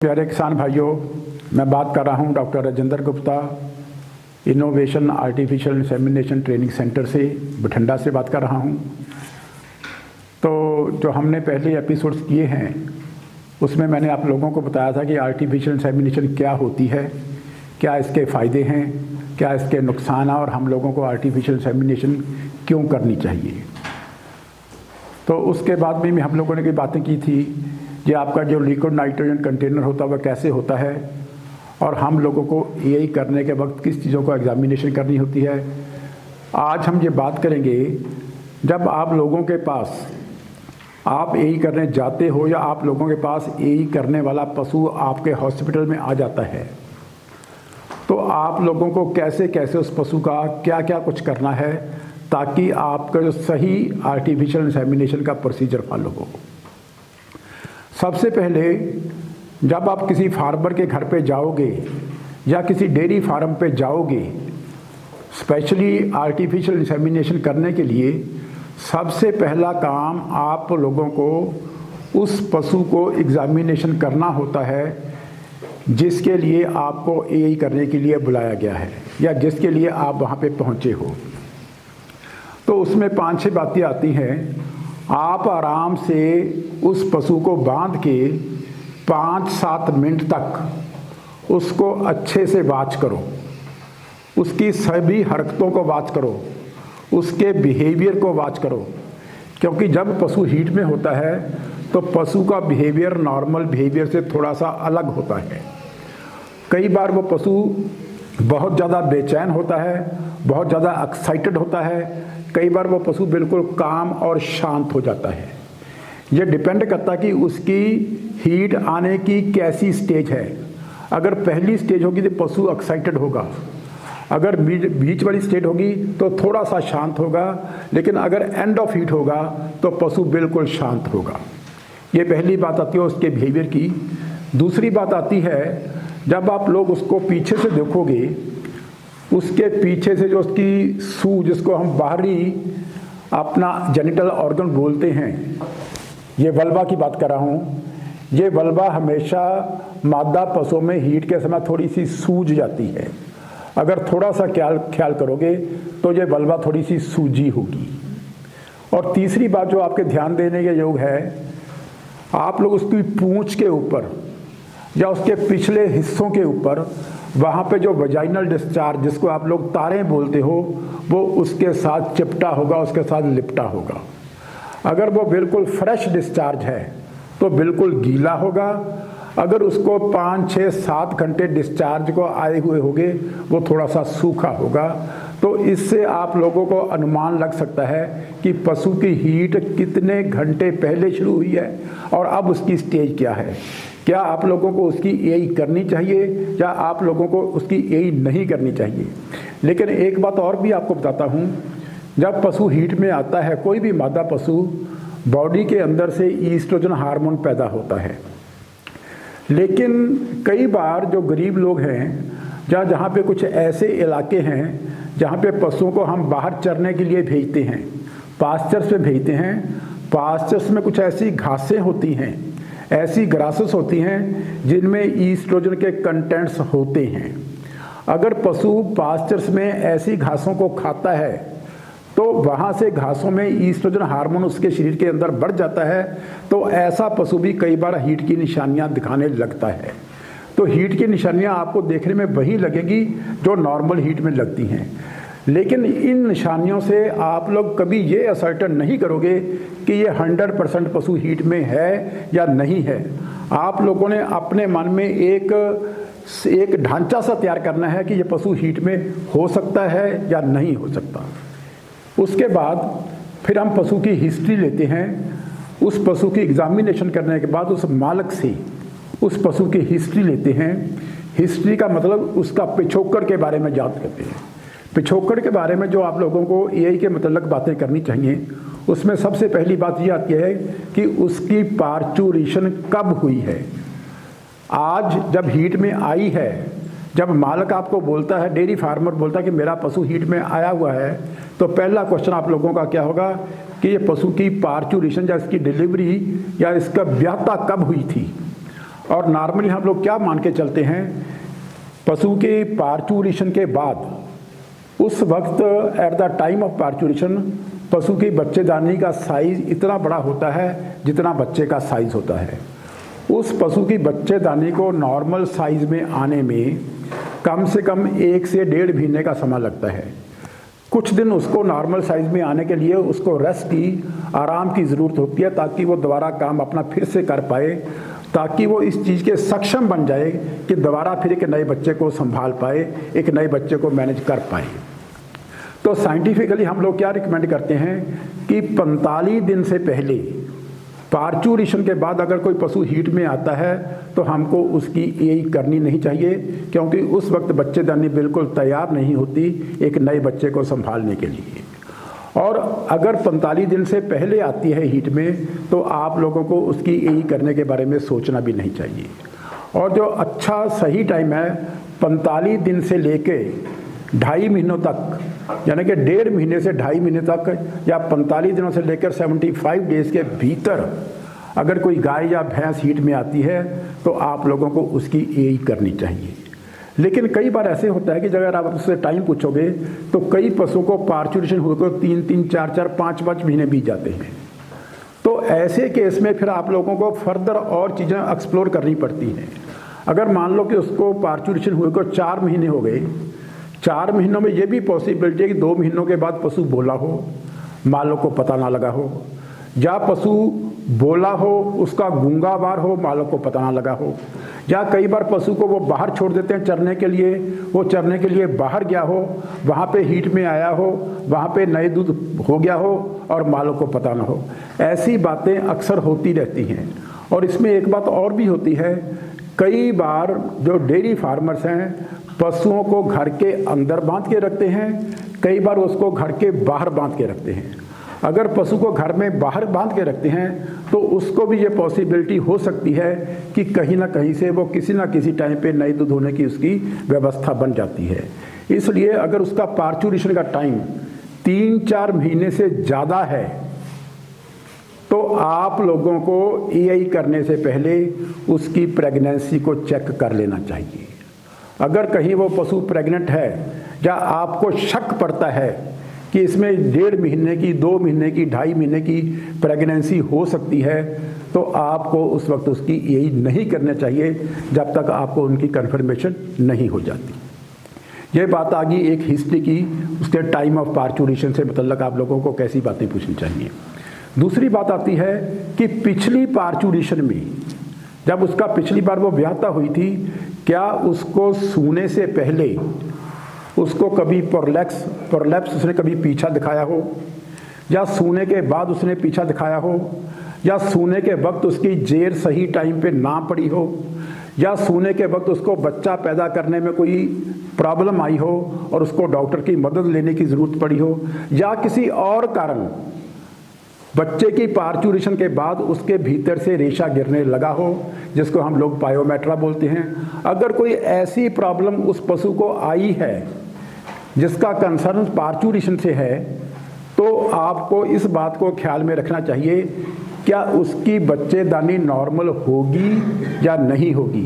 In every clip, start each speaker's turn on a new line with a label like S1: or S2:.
S1: प्यारे किसान भाइयों, मैं बात कर रहा हूं doctor Rajendra Gupta, innovation artificial insemination training centre से बठिंडा से बात कर रहा हूं। तो जो हमने पहले एपिसोड्स किए हैं उसमें मैंने आप लोगों को बताया था कि आर्टिफिशियल इंसेमिनेशन क्या होती है, क्या इसके फ़ायदे हैं, क्या इसके नुकसान हैं और हम लोगों को आर्टिफिशियल इंसेमिनेशन क्यों करनी चाहिए। तो उसके बाद में भी हम लोगों ने कई बातें की थी कि आपका जो लिक्विड नाइट्रोजन कंटेनर होता है वह कैसे होता है और हम लोगों को एआई करने के वक्त किस चीज़ों को एग्जामिनेशन करनी होती है। आज हम ये बात करेंगे, जब आप लोगों के पास आप एआई करने जाते हो या आप लोगों के पास एआई करने वाला पशु आपके हॉस्पिटल में आ जाता है, तो आप लोगों को कैसे कैसे उस पशु का क्या क्या कुछ करना है ताकि आपका जो सही आर्टिफिशियल इंसेमिनेशन का प्रोसीजर फॉलो हो। सबसे पहले जब आप किसी फार्मर के घर पे जाओगे या किसी डेयरी फार्म पे जाओगे स्पेशली आर्टिफिशियल इंसेमिनेशन करने के लिए, सबसे पहला काम आप लोगों को उस पशु को एग्जामिनेशन करना होता है जिसके लिए आपको एआई करने के लिए बुलाया गया है या जिसके लिए आप वहाँ पे पहुँचे हो। तो उसमें 5-6 बातें आती हैं। आप आराम से उस पशु को बांध के 5-7 मिनट तक उसको अच्छे से वॉच करो, उसकी सभी हरकतों को वॉच करो, उसके बिहेवियर को वॉच करो, क्योंकि जब पशु हीट में होता है तो पशु का बिहेवियर नॉर्मल बिहेवियर से थोड़ा सा अलग होता है। कई बार वो पशु बहुत ज़्यादा बेचैन होता है, बहुत ज़्यादा एक्साइटेड होता है, कई बार वो पशु बिल्कुल काम और शांत हो जाता है। ये डिपेंड करता है कि उसकी हीट आने की कैसी स्टेज है। अगर पहली स्टेज होगी तो पशु एक्साइटेड होगा, अगर बीच वाली स्टेज होगी तो थोड़ा सा शांत होगा, लेकिन अगर एंड ऑफ हीट होगा तो पशु बिल्कुल शांत होगा। ये पहली बात आती है उसके बिहेवियर की। दूसरी बात आती है, जब आप लोग उसको पीछे से देखोगे, उसके पीछे से जो उसकी सूज, जिसको हम बाहरी अपना जेनिटल ऑर्गन बोलते हैं, ये वल्वा की बात कर रहा हूँ। ये वल्वा हमेशा मादा पशुओं में हीट के समय थोड़ी सी सूज जाती है। अगर थोड़ा सा ख्याल करोगे तो ये वल्वा थोड़ी सी सूजी होगी। और तीसरी बात जो आपके ध्यान देने के योग है, आप लोग उसकी पूंछ के ऊपर या उसके पिछले हिस्सों के ऊपर वहाँ पे जो वजाइनल डिस्चार्ज, जिसको आप लोग तारें बोलते हो, वो उसके साथ चिपटा होगा, उसके साथ लिपटा होगा। अगर वो बिल्कुल फ्रेश डिस्चार्ज है तो बिल्कुल गीला होगा। अगर उसको 5-6-7 घंटे डिस्चार्ज को आए हुए होंगे वो थोड़ा सा सूखा होगा। तो इससे आप लोगों को अनुमान लग सकता है कि पशु की हीट कितने घंटे पहले शुरू हुई है और अब उसकी स्टेज क्या है। क्या आप लोगों को उसकी एआई करनी चाहिए या आप लोगों को उसकी एआई नहीं करनी चाहिए। लेकिन एक बात और भी आपको बताता हूँ, जब पशु हीट में आता है, कोई भी मादा पशु, बॉडी के अंदर से ईस्ट्रोजन हार्मोन पैदा होता है। लेकिन कई बार जो गरीब लोग हैं या जहाँ पे कुछ ऐसे इलाके हैं जहाँ पे पशुओं को हम बाहर चरने के लिए भेजते हैं, पास्चर्स पे भेजते हैं, पास्चर्स में कुछ ऐसी घासें होती हैं, ऐसी ग्रासेस होती हैं जिनमें ईस्ट्रोजन के कंटेंट्स होते हैं। अगर पशु पास्चर्स में ऐसी घासों को खाता है तो वहाँ से घासों में ईस्ट्रोजन हार्मोन उसके शरीर के अंदर बढ़ जाता है। तो ऐसा पशु भी कई बार हीट की निशानियाँ दिखाने लगता है। तो हीट की निशानियाँ आपको देखने में वही लगेगी जो नॉर्मल हीट में लगती हैं। लेकिन इन निशानियों से आप लोग कभी ये असर्टन नहीं करोगे कि ये 100% पशु हीट में है या नहीं है। आप लोगों ने अपने मन में एक ढांचा सा तैयार करना है कि ये पशु हीट में हो सकता है या नहीं हो सकता। उसके बाद फिर हम पशु की हिस्ट्री लेते हैं। उस पशु की एग्जामिनेशन करने के बाद उस मालिक से उस पशु की हिस्ट्री लेते हैं। हिस्ट्री का मतलब उसका पिछोकड़ के बारे में याद करते हैं। पिछोकड़ के बारे में जो आप लोगों को एआई के मतलब बातें करनी चाहिए, उसमें सबसे पहली बात ये आती है कि उसकी पार्चुरेशन कब हुई है। आज जब हीट में आई है, जब मालिक आपको बोलता है, डेयरी फार्मर बोलता है कि मेरा पशु हीट में आया हुआ है, तो पहला क्वेश्चन आप लोगों का क्या होगा कि ये पशु की पार्चुरेशन या इसकी डिलीवरी या इसका ब्याहता कब हुई थी। और नॉर्मली हम लोग क्या मान के चलते हैं, पशु के पार्चुरेशन के बाद उस वक्त at the time of parturition पशु की बच्चेदानी का साइज इतना बड़ा होता है जितना बच्चे का साइज होता है। उस पशु की बच्चेदानी को नॉर्मल साइज में आने में कम से कम 1 से 1.5 महीने का समय लगता है। कुछ दिन उसको नॉर्मल साइज में आने के लिए उसको रेस्ट की, आराम की ज़रूरत होती है ताकि वो दोबारा काम अपना फिर से कर पाए, ताकि वो इस चीज़ के सक्षम बन जाए कि दोबारा फिर एक नए बच्चे को संभाल पाए, एक नए बच्चे को मैनेज कर पाए। तो साइंटिफिकली हम लोग क्या रिकमेंड करते हैं कि 45 दिन से पहले पार्चुरेशन के बाद अगर कोई पशु हीट में आता है तो हमको उसकी यही करनी नहीं चाहिए, क्योंकि उस वक्त बच्चेदानी बिल्कुल तैयार नहीं होती एक नए बच्चे को संभालने के लिए। और अगर 45 दिन से पहले आती है हीट में तो आप लोगों को उसकी यही करने के बारे में सोचना भी नहीं चाहिए। और जो अच्छा सही टाइम है 45 दिन से लेके 2.5 महीनों तक, यानी कि 1.5 महीने से 2.5 महीने तक या 45 दिनों से लेकर 75 डेज के भीतर अगर कोई गाय या भैंस हीट में आती है तो आप लोगों को उसकी यही करनी चाहिए। लेकिन कई बार ऐसे होता है कि अगर आप उससे टाइम पूछोगे तो कई पशुओं को पार्चुरेशन हुए को 3-3, 4-4, 5-5 महीने बीत जाते हैं। तो ऐसे केस में फिर आप लोगों को फर्दर और चीज़ें एक्सप्लोर करनी पड़ती हैं। अगर मान लो कि उसको पार्चुरेशन हुए को 4 महीने हो गए, 4 महीनों में ये भी पॉसिबिलिटी है कि 2 महीनों के बाद पशु बोला हो, मालों को पता ना लगा हो, या पशु बोला हो उसका गूंगावार हो, मालों को पता ना लगा हो, या कई बार पशु को वो बाहर छोड़ देते हैं चरने के लिए, वो चरने के लिए बाहर गया हो, वहाँ पे हीट में आया हो, वहाँ पे नए दूध हो गया हो और मालों को पता ना हो। ऐसी बातें अक्सर होती रहती हैं। और इसमें एक बात और भी होती है, कई बार जो डेयरी फार्मर्स हैं पशुओं को घर के अंदर बांध के रखते हैं, कई बार उसको घर के बाहर बांध के रखते हैं। अगर पशु को घर में बाहर बांध के रखते हैं तो उसको भी ये पॉसिबिलिटी हो सकती है कि कहीं ना कहीं से वो किसी ना किसी टाइम पे नए दूध होने की उसकी व्यवस्था बन जाती है। इसलिए अगर उसका पार्चुरेशन का टाइम 3-4 महीने से ज़्यादा है तो आप लोगों को EI करने से पहले उसकी प्रेगनेंसी को चेक कर लेना चाहिए। अगर कहीं वो पशु प्रेग्नेंट है या आपको शक पड़ता है कि इसमें 1.5 महीने की, 2 महीने की, 2.5 महीने की प्रेगनेंसी हो सकती है तो आपको उस वक्त उसकी यही नहीं करना चाहिए जब तक आपको उनकी कन्फर्मेशन नहीं हो जाती। ये बात आ गई एक हिस्ट्री की, उसके टाइम ऑफ पार्चुरेशन से मतलब आप लोगों को कैसी बातें पूछनी चाहिए। दूसरी बात आती है कि पिछली पार्चुरेशन में जब उसका पिछली बार वो ब्याहता हुई थी, क्या उसको सूने से पहले उसको कभी प्रोलैप्स उसने कभी पीछा दिखाया हो, या सूने के बाद उसने पीछा दिखाया हो, या सूने के वक्त उसकी जेर सही टाइम पे ना पड़ी हो, या सूने के वक्त उसको बच्चा पैदा करने में कोई प्रॉब्लम आई हो और उसको डॉक्टर की मदद लेने की ज़रूरत पड़ी हो, या किसी और कारण बच्चे की पार्चुरेशन के बाद उसके भीतर से रेशा गिरने लगा हो, जिसको हम लोग पायोमेट्रा बोलते हैं। अगर कोई ऐसी प्रॉब्लम उस पशु को आई है जिसका कंसर्न पार्चुरेशन से है तो आपको इस बात को ख्याल में रखना चाहिए, क्या उसकी बच्चेदानी नॉर्मल होगी या नहीं होगी,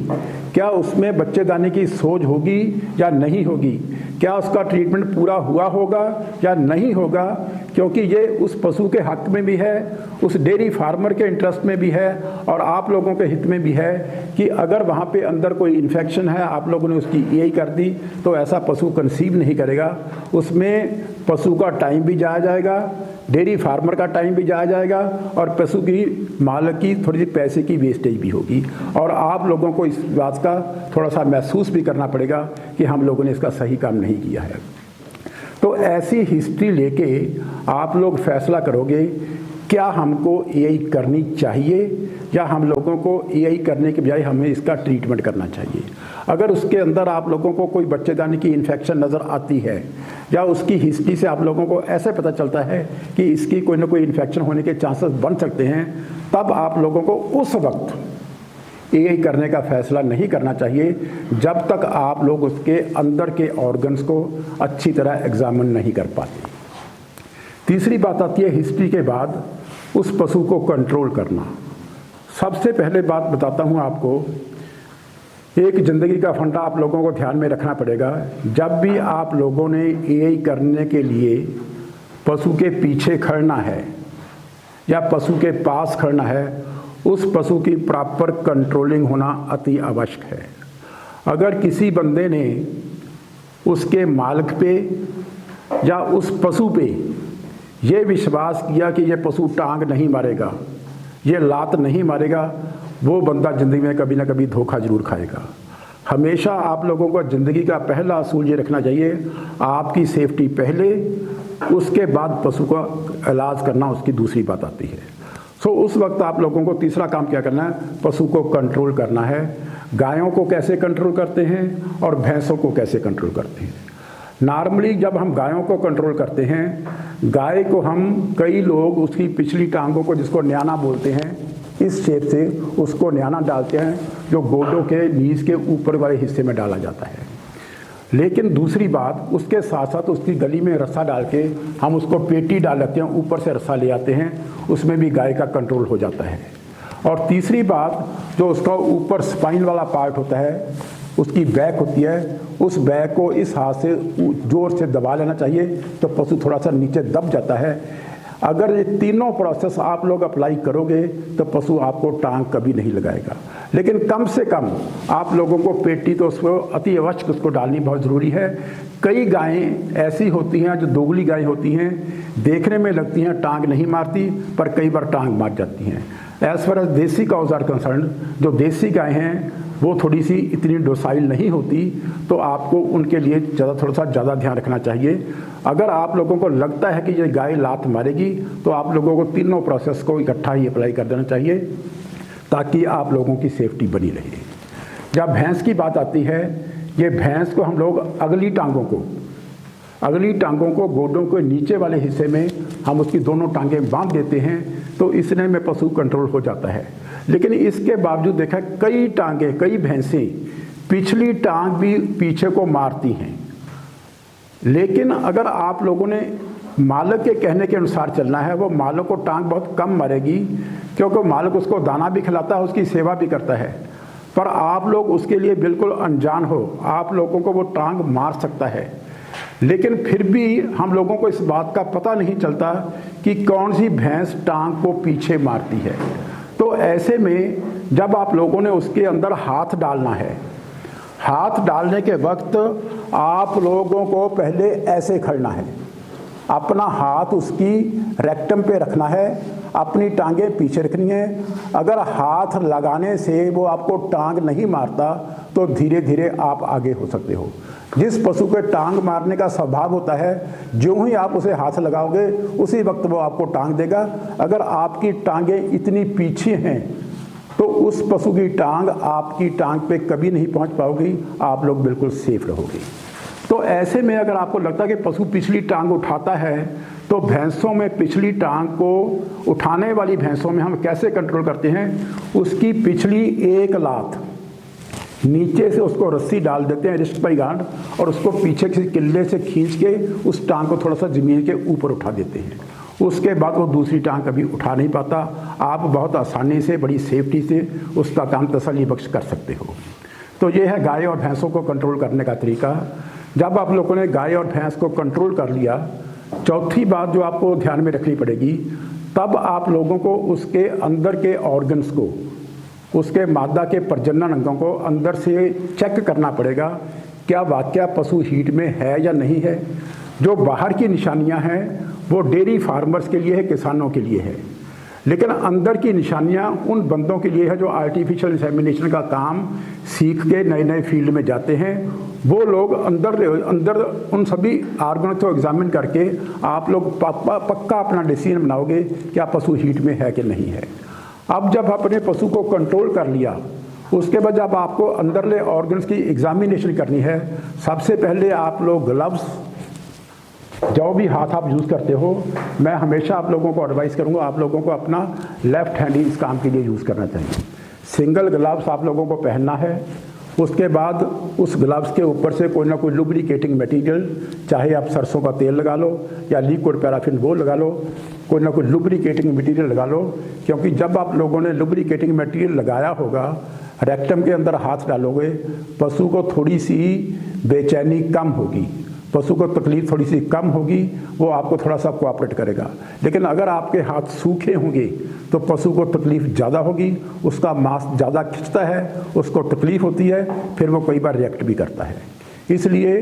S1: क्या उसमें बच्चेदानी की सोज होगी या नहीं होगी, क्या उसका ट्रीटमेंट पूरा हुआ होगा या नहीं होगा, क्योंकि ये उस पशु के हक में भी है, उस डेयरी फार्मर के इंटरेस्ट में भी है और आप लोगों के हित में भी है कि अगर वहाँ पे अंदर कोई इन्फेक्शन है, आप लोगों ने उसकी EI कर दी तो ऐसा पशु कंसीव नहीं करेगा। उसमें पशु का टाइम भी जाया जाएगा, डेयरी फार्मर का टाइम भी जाया जाएगा और पशु की मालिक की थोड़ी सी पैसे की वेस्टेज भी होगी और आप लोगों को इस बात का थोड़ा सा महसूस भी करना पड़ेगा कि हम लोगों ने इसका सही काम नहीं किया है। तो ऐसी हिस्ट्री लेके आप लोग फैसला करोगे क्या हमको EI करनी चाहिए या हम लोगों को EI करने के बजाय हमें इसका ट्रीटमेंट करना चाहिए। अगर उसके अंदर आप लोगों को कोई बच्चेदानी की इन्फेक्शन नज़र आती है या उसकी हिस्ट्री से आप लोगों को ऐसे पता चलता है कि इसकी कोई ना कोई इन्फेक्शन होने के चांसेस बन सकते हैं, तब आप लोगों को उस वक्त EI करने का फैसला नहीं करना चाहिए जब तक आप लोग उसके अंदर के ऑर्गन्स को अच्छी तरह एग्जामिन नहीं कर पाते। तीसरी बात आती है हिस्ट्री के बाद उस पशु को कंट्रोल करना। सबसे पहले बात बताता हूँ आपको एक ज़िंदगी का फंडा आप लोगों को ध्यान में रखना पड़ेगा। जब भी आप लोगों ने एआई करने के लिए पशु के पीछे खड़ना है या पशु के पास खड़ना है, उस पशु की प्रॉपर कंट्रोलिंग होना अति आवश्यक है। अगर किसी बंदे ने उसके मालिक पे या उस पशु पे ये विश्वास किया कि ये पशु टांग नहीं मारेगा, ये लात नहीं मारेगा, वो बंदा ज़िंदगी में कभी ना कभी धोखा ज़रूर खाएगा। हमेशा आप लोगों को ज़िंदगी का पहला असूल ये रखना चाहिए, आपकी सेफ्टी पहले, उसके बाद पशु का इलाज करना उसकी दूसरी बात आती है। सो उस वक्त आप लोगों को तीसरा काम क्या करना है, पशु को कंट्रोल करना है। गायों को कैसे कंट्रोल करते हैं और भैंसों को कैसे कंट्रोल करते हैं। नॉर्मली जब हम गायों को कंट्रोल करते हैं, गाय को हम कई लोग उसकी पिछली टांगों को, जिसको न्याना बोलते हैं, इस शेप से उसको न्याना डालते हैं, जो गोडों के नीज के ऊपर वाले हिस्से में डाला जाता है। लेकिन दूसरी बात, उसके साथ साथ उसकी गली में रस्सा डाल के हम उसको पेटी डाल लेते हैं, ऊपर से रस्सा ले आते हैं, उसमें भी गाय का कंट्रोल हो जाता है। और तीसरी बात, जो उसका ऊपर स्पाइन वाला पार्ट होता है, उसकी बैक होती है, उस बैक को इस हाथ से जोर से दबा लेना चाहिए तो पशु थोड़ा सा नीचे दब जाता है। अगर ये तीनों प्रोसेस आप लोग अप्लाई करोगे तो पशु आपको टांग कभी नहीं लगाएगा। लेकिन कम से कम आप लोगों को पेटी तो उसको अति अवश्य उसको डालनी बहुत ज़रूरी है। कई गायें ऐसी होती हैं जो दोगली गायें होती हैं, देखने में लगती हैं टांग नहीं मारती, पर कई बार टांग मार जाती हैं। एज़ फार एज देसी काउज आर कंसर्न, जो देसी गायें हैं वो थोड़ी सी इतनी डोसाइल नहीं होती, तो आपको उनके लिए थोड़ा सा ज़्यादा ध्यान रखना चाहिए। अगर आप लोगों को लगता है कि ये गाय लात मारेगी तो आप लोगों को तीनों प्रोसेस को इकट्ठा ही अप्लाई कर देना चाहिए ताकि आप लोगों की सेफ्टी बनी रहे। जब भैंस की बात आती है, ये भैंस को हम लोग अगली टांगों को गोडों के नीचे वाले हिस्से में हम उसकी दोनों टांगें बांध देते हैं, तो इसने में पशु कंट्रोल हो जाता है। लेकिन इसके बावजूद देखा कई भैंसें पिछली टांग भी पीछे को मारती हैं। लेकिन अगर आप लोगों ने मालिक के कहने के अनुसार चलना है, वो मालिक को टांग बहुत कम मारेगी, क्योंकि मालिक उसको दाना भी खिलाता है, उसकी सेवा भी करता है। पर आप लोग उसके लिए बिल्कुल अनजान हो, आप लोगों को वो टांग मार सकता है। लेकिन फिर भी हम लोगों को इस बात का पता नहीं चलता कि कौन सी भैंस टांग को पीछे मारती है। तो ऐसे में जब आप लोगों ने उसके अंदर हाथ डालना है, हाथ डालने के वक्त आप लोगों को पहले ऐसे खड़ना है, अपना हाथ उसकी रेक्टम पे रखना है, अपनी टांगें पीछे रखनी है। अगर हाथ लगाने से वो आपको टांग नहीं मारता तो धीरे धीरे आप आगे हो सकते हो। जिस पशु के टांग मारने का स्वभाव होता है, जो ही आप उसे हाथ लगाओगे उसी वक्त वो आपको टांग देगा। अगर आपकी टांगें इतनी पीछे हैं तो उस पशु की टांग आपकी टांग पे कभी नहीं पहुंच पाओगी, आप लोग बिल्कुल सेफ रहोगे। तो ऐसे में अगर आपको लगता है कि पशु पिछली टांग उठाता है, तो भैंसों में पिछली टांग को उठाने वाली भैंसों में हम कैसे कंट्रोल करते हैं, उसकी पिछली एक लात नीचे से उसको रस्सी डाल देते हैं, रिस्ट बाई गांड, और उसको पीछे के किल्ले से खींच के उस टांग को थोड़ा सा ज़मीन के ऊपर उठा देते हैं। उसके बाद वो दूसरी टांग कभी उठा नहीं पाता। आप बहुत आसानी से, बड़ी सेफ्टी से उसका काम तसल्ली बख्श कर सकते हो। तो ये है गाय और भैंसों को कंट्रोल करने का तरीका। जब आप लोगों ने गाय और भैंस को कंट्रोल कर लिया, चौथी बात जो आपको ध्यान में रखनी पड़ेगी, तब आप लोगों को उसके अंदर के ऑर्गन्स को, उसके मादा के प्रजनन अंगों को अंदर से चेक करना पड़ेगा, क्या वाकया पशु हीट में है या नहीं है। जो बाहर की निशानियां हैं वो डेयरी फार्मर्स के लिए है, किसानों के लिए है, लेकिन अंदर की निशानियां उन बंदों के लिए है जो आर्टिफिशियल इंसेमिनेशन का काम सीख के नए नए फील्ड में जाते हैं। वो लोग अंदर उन सभी ऑर्गन को एग्जामिन करके आप लोग पक्का अपना डिसीजन बनाओगे क्या पशु हीट में है कि नहीं है। अब जब अपने पशु को कंट्रोल कर लिया, उसके बाद जब आपको अंदरले ऑर्गन्स की एग्जामिनेशन करनी है, सबसे पहले आप लोग ग्लव्स, जो भी हाथ आप यूज़ करते हो, मैं हमेशा आप लोगों को एडवाइस करूंगा आप लोगों को अपना लेफ्ट हैंड ही इस काम के लिए यूज़ करना चाहिए। सिंगल ग्लव्स आप लोगों को पहनना है। उसके बाद उस ग्लव्स के ऊपर से कोई ना कोई लुब्रिकेटिंग मटेरियल, चाहे आप सरसों का तेल लगा लो या लिक्विड पैराफिन वो लगा लो, कोई ना कोई लुब्रिकेटिंग मटेरियल लगा लो, क्योंकि जब आप लोगों ने लुब्रिकेटिंग मटेरियल लगाया होगा, रेक्टम के अंदर हाथ डालोगे, पशु को थोड़ी सी बेचैनी कम होगी, पशु को तकलीफ थोड़ी सी कम होगी, वो आपको थोड़ा सा कोऑपरेट करेगा। लेकिन अगर आपके हाथ सूखे होंगे तो पशु को तकलीफ ज़्यादा होगी, उसका मांस ज़्यादा खिंचता है, उसको तकलीफ होती है, फिर वो कई बार रिएक्ट भी करता है। इसलिए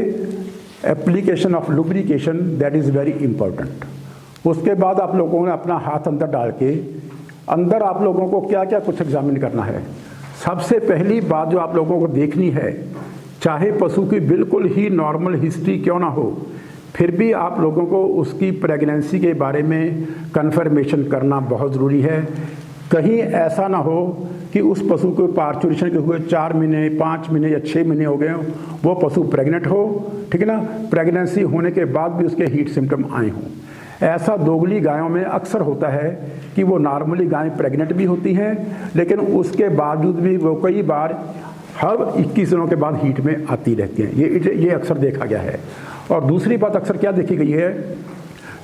S1: application of lubrication that is very important. उसके बाद आप लोगों ने अपना हाथ अंदर डाल के अंदर आप लोगों को क्या क्या कुछ एग्जामिन करना है। सबसे पहली बात जो आप लोगों को देखनी है, चाहे पशु की बिल्कुल ही नॉर्मल हिस्ट्री क्यों ना हो, फिर भी आप लोगों को उसकी प्रेगनेंसी के बारे में कन्फर्मेशन करना बहुत ज़रूरी है। कहीं ऐसा ना हो कि उस पशु को पार्चुरेशन के हुए 4 महीने, 5 महीने या 6 महीने हो गए हों, वो पशु प्रेग्नेंट हो, ठीक है ना, प्रेगनेंसी होने के बाद भी उसके हीट सिम्टम आए हों। ऐसा दोगली गायों में अक्सर होता है कि वो नॉर्मली गायें प्रेग्नेंट भी होती हैं, लेकिन उसके बावजूद भी वो कई बार हर 21 दिनों के बाद हीट में आती रहती हैं। ये अक्सर देखा गया है। और दूसरी बात अक्सर क्या देखी गई है,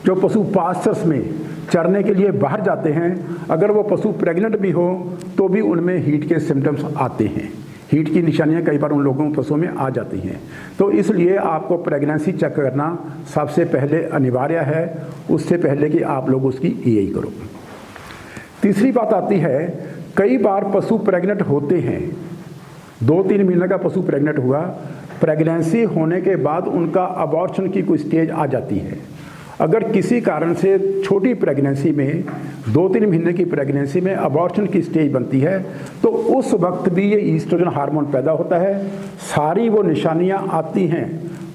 S1: जो पशु पास्चर्स में चरने के लिए बाहर जाते हैं, अगर वो पशु प्रेग्नेंट भी हो तो भी उनमें हीट के सिम्टम्स आते हैं। हीट की निशानियां कई बार उन लोगों पशुओं में आ जाती हैं। तो इसलिए आपको प्रेगनेंसी चेक करना सबसे पहले अनिवार्य है, उससे पहले कि आप लोग उसकी ईआई करो। तीसरी बात आती है, कई बार पशु प्रेग्नेंट होते हैं, 2-3 महीने का पशु प्रेग्नेंट हुआ, प्रेगनेंसी होने के बाद उनका अबॉर्शन की कोई स्टेज आ जाती है। अगर किसी कारण से छोटी प्रेगनेंसी में 2-3 महीने की प्रेगनेंसी में अबॉर्शन की स्टेज बनती है, तो उस वक्त भी ये ईस्ट्रोजन हार्मोन पैदा होता है, सारी वो निशानियां आती हैं,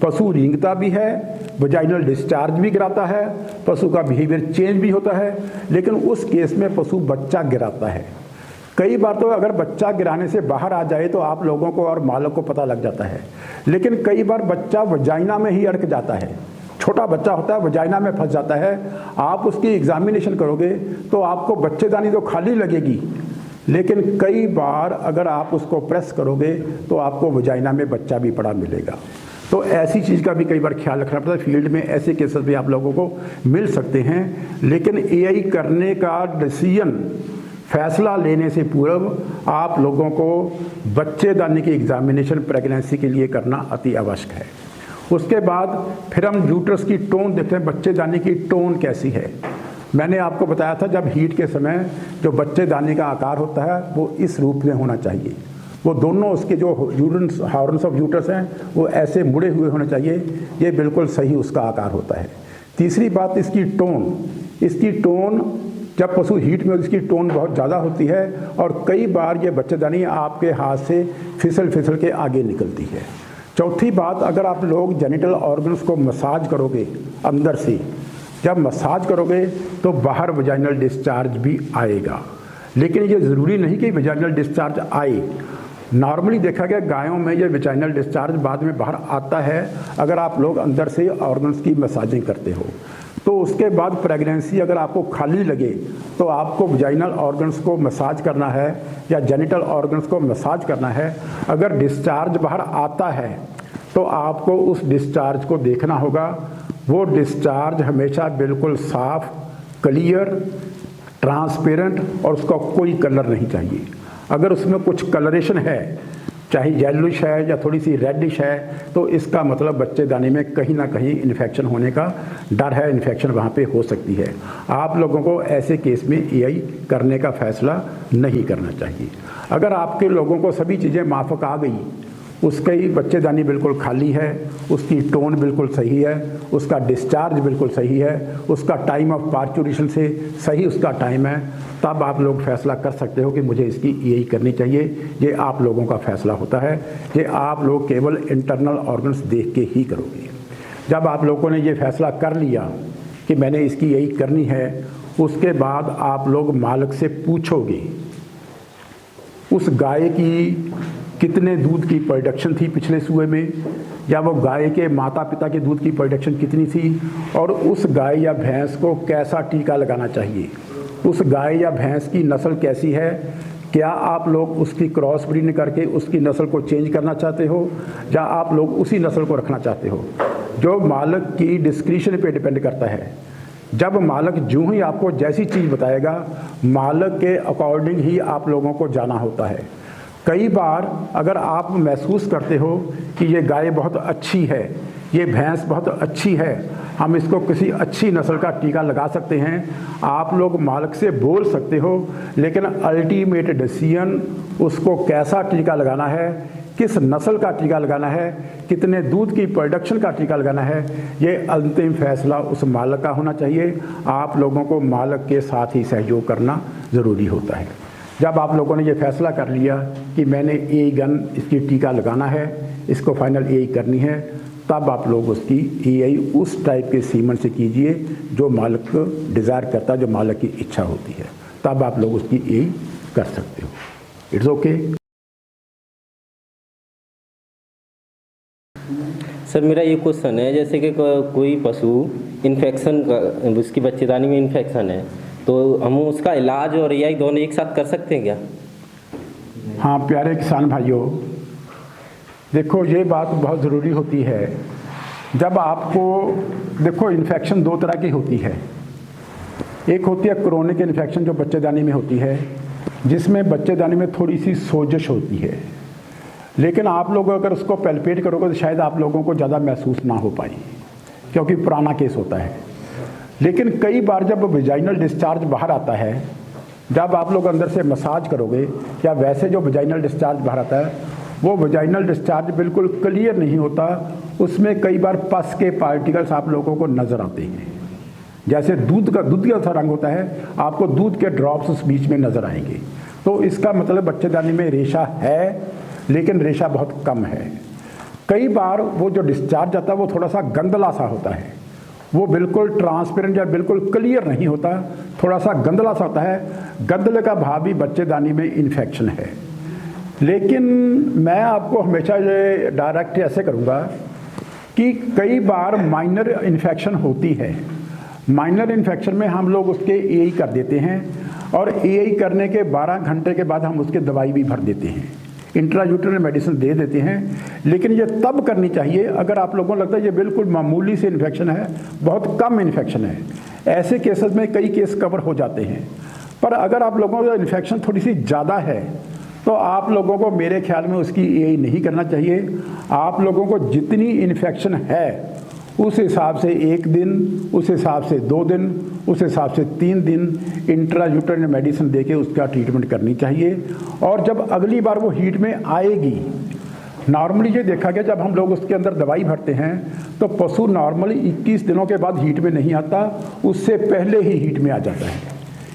S1: पशु रेंगता भी है, वजाइनल डिस्चार्ज भी गिराता है, पशु का बिहेवियर चेंज भी होता है, लेकिन उस केस में पशु बच्चा गिराता है। कई बार तो अगर बच्चा गिराने से बाहर आ जाए तो आप लोगों को और मालक को पता लग जाता है, लेकिन कई बार बच्चा वजाइना में ही अटक जाता है, छोटा बच्चा होता है वजाइना में फंस जाता है। आप उसकी एग्जामिनेशन करोगे तो आपको बच्चेदानी तो खाली लगेगी, लेकिन कई बार अगर आप उसको प्रेस करोगे तो आपको वजाइना में बच्चा भी पड़ा मिलेगा। तो ऐसी चीज़ का भी कई बार ख्याल रखना पड़ता है। फील्ड में ऐसे केसेस भी आप लोगों को मिल सकते हैं, लेकिन एआई करने का डिसीजन, फैसला लेने से पूर्व आप लोगों को बच्चेदानी की एग्जामिनेशन प्रेगनेंसी के लिए करना अति आवश्यक है। उसके बाद फिर हम यूट्रस की टोन देखते हैं, बच्चेदानी की टोन कैसी है। मैंने आपको बताया था जब हीट के समय जो बच्चेदानी का आकार होता है वो इस रूप में होना चाहिए, वो दोनों उसके जो हॉर्न्स ऑफ यूट्रस हैं वो ऐसे मुड़े हुए होने चाहिए, ये बिल्कुल सही उसका आकार होता है। तीसरी बात इसकी टोन जब पशु हीट में इसकी टोन बहुत ज़्यादा होती है और कई बार ये बच्चेदानी आपके हाथ से फिसल के आगे निकलती है। चौथी बात, अगर आप लोग जेनिटल ऑर्गन्स को मसाज करोगे अंदर से, जब मसाज करोगे तो बाहर वजाइनल डिस्चार्ज भी आएगा, लेकिन ये ज़रूरी नहीं कि वजाइनल डिस्चार्ज आए। नॉर्मली देखा गया गायों में ये वजाइनल डिस्चार्ज बाद में बाहर आता है अगर आप लोग अंदर से ऑर्गन्स की मसाजिंग करते हो। तो उसके बाद प्रेगनेंसी अगर आपको खाली लगे तो आपको वजाइनल ऑर्गन्स को मसाज करना है या जेनिटल ऑर्गन्स को मसाज करना है। अगर डिस्चार्ज बाहर आता है तो आपको उस डिस्चार्ज को देखना होगा, वो डिस्चार्ज हमेशा बिल्कुल साफ, क्लियर, ट्रांसपेरेंट और उसका कोई कलर नहीं चाहिए। अगर उसमें कुछ कलरेशन है, चाहे येलोइश है या थोड़ी सी रेडिश है, तो इसका मतलब बच्चेदानी में कहीं ना कहीं इन्फेक्शन होने का डर है, इन्फेक्शन वहाँ पे हो सकती है। आप लोगों को ऐसे केस में एआई करने का फैसला नहीं करना चाहिए। अगर आपके लोगों को सभी चीज़ें माफक आ गई, उसकी बच्चेदानी बिल्कुल खाली है, उसकी टोन बिल्कुल सही है, उसका डिस्चार्ज बिल्कुल सही है, उसका टाइम ऑफ पार्चुरेशन से सही उसका टाइम है, तब आप लोग फैसला कर सकते हो कि मुझे इसकी ईआई करनी चाहिए। ये आप लोगों का फैसला होता है, ये आप लोग केवल इंटरनल ऑर्गन्स देख के ही करोगे। जब आप लोगों ने ये फैसला कर लिया कि मैंने इसकी ईआई करनी है, उसके बाद आप लोग मालिक से पूछोगे उस गाय की कितने दूध की प्रोडक्शन थी पिछले सूए में, या वो गाय के माता पिता के दूध की प्रोडक्शन कितनी थी, और उस गाय या भैंस को कैसा टीका लगाना चाहिए, उस गाय या भैंस की नस्ल कैसी है, क्या आप लोग उसकी क्रॉस ब्रीड करके उसकी नस्ल को चेंज करना चाहते हो या आप लोग उसी नस्ल को रखना चाहते हो। जो मालिक की डिस्क्रिशन पे डिपेंड करता है। जब मालिक जो ही आपको जैसी चीज़ बताएगा, मालिक के अकॉर्डिंग ही आप लोगों को जाना होता है। कई बार अगर आप महसूस करते हो कि ये गाय बहुत अच्छी है, ये भैंस बहुत अच्छी है, हम इसको किसी अच्छी नस्ल का टीका लगा सकते हैं, आप लोग मालिक से बोल सकते हो, लेकिन अल्टीमेट डिसीजन उसको कैसा टीका लगाना है, किस नस्ल का टीका लगाना है, कितने दूध की प्रोडक्शन का टीका लगाना है, ये अंतिम फैसला उस मालिक का होना चाहिए। आप लोगों को मालिक के साथ ही सहयोग करना ज़रूरी होता है। जब आप लोगों ने ये फैसला कर लिया कि मैंने ए गन इसकी टीका लगाना है, इसको फाइनल ए करनी है, तब आप लोग उसकी एआई उस टाइप के सीमन से कीजिए जो मालिक डिज़ायर करता है, जो मालिक की इच्छा होती है, तब आप लोग उसकी एआई कर सकते हो। It's okay.
S2: सर मेरा ये क्वेश्चन है, जैसे कि कोई पशु इन्फेक्शन का, उसकी बच्चेदानी में इन्फेक्शन है, तो हम उसका इलाज और एआई दोनों एक साथ कर सकते हैं क्या?
S1: हाँ प्यारे किसान भाइयों, देखो ये बात बहुत ज़रूरी होती है। जब आपको देखो इन्फेक्शन दो तरह की होती है। एक होती है क्रोनिक इन्फेक्शन जो बच्चेदानी में होती है, जिसमें बच्चेदानी में थोड़ी सी सोजिश होती है, लेकिन आप लोग अगर उसको पैल्पेट करोगे तो शायद आप लोगों को ज़्यादा महसूस ना हो पाए, क्योंकि पुराना केस होता है। लेकिन कई बार जब वेजाइनल डिस्चार्ज बाहर आता है, जब आप लोग अंदर से मसाज करोगे या वैसे जो वेजाइनल डिस्चार्ज बाहर आता है, वो वेजाइनल डिस्चार्ज बिल्कुल क्लियर नहीं होता, उसमें कई बार पस के पार्टिकल्स आप लोगों को नज़र आते हैं। जैसे दूध का सा रंग होता है, आपको दूध के ड्रॉप्स उस बीच में नज़र आएंगे। तो इसका मतलब बच्चेदानी में रेशा है, लेकिन रेशा बहुत कम है। कई बार वो जो डिस्चार्ज आता है वो थोड़ा सा गंदला सा होता है, वो बिल्कुल ट्रांसपेरेंट या बिल्कुल क्लियर नहीं होता, थोड़ा सा गंदला सा होता है। गंदले का भाव भी बच्चेदानी में इन्फेक्शन है। लेकिन मैं आपको हमेशा ये डायरेक्ट ऐसे करूँगा कि कई बार माइनर इन्फेक्शन होती है। माइनर इन्फेक्शन में हम लोग उसके एआई कर देते हैं, और एआई करने के 12 घंटे के बाद हम उसके दवाई भी भर देते हैं, इंट्रायूटेरल मेडिसिन दे देते हैं। लेकिन ये तब करनी चाहिए अगर आप लोगों को लगता है ये बिल्कुल मामूली से इन्फेक्शन है, बहुत कम इन्फेक्शन है। ऐसे केसेस में कई केस कवर हो जाते हैं। पर अगर आप लोगों को इन्फेक्शन थोड़ी सी ज़्यादा है, तो आप लोगों को मेरे ख्याल में उसकी एआई नहीं करना चाहिए। आप लोगों को जितनी इन्फेक्शन है उस हिसाब से 1 दिन, उस हिसाब से 2 दिन, उस हिसाब से 3 दिन इंट्रायूटेरल मेडिसिन देके उसका ट्रीटमेंट करनी चाहिए। और जब अगली बार वो हीट में आएगी, नॉर्मली ये देखा गया जब हम लोग उसके अंदर दवाई भरते हैं तो पशु नॉर्मली 21 दिनों के बाद हीट में नहीं आता, उससे पहले ही हीट में आ जाता है।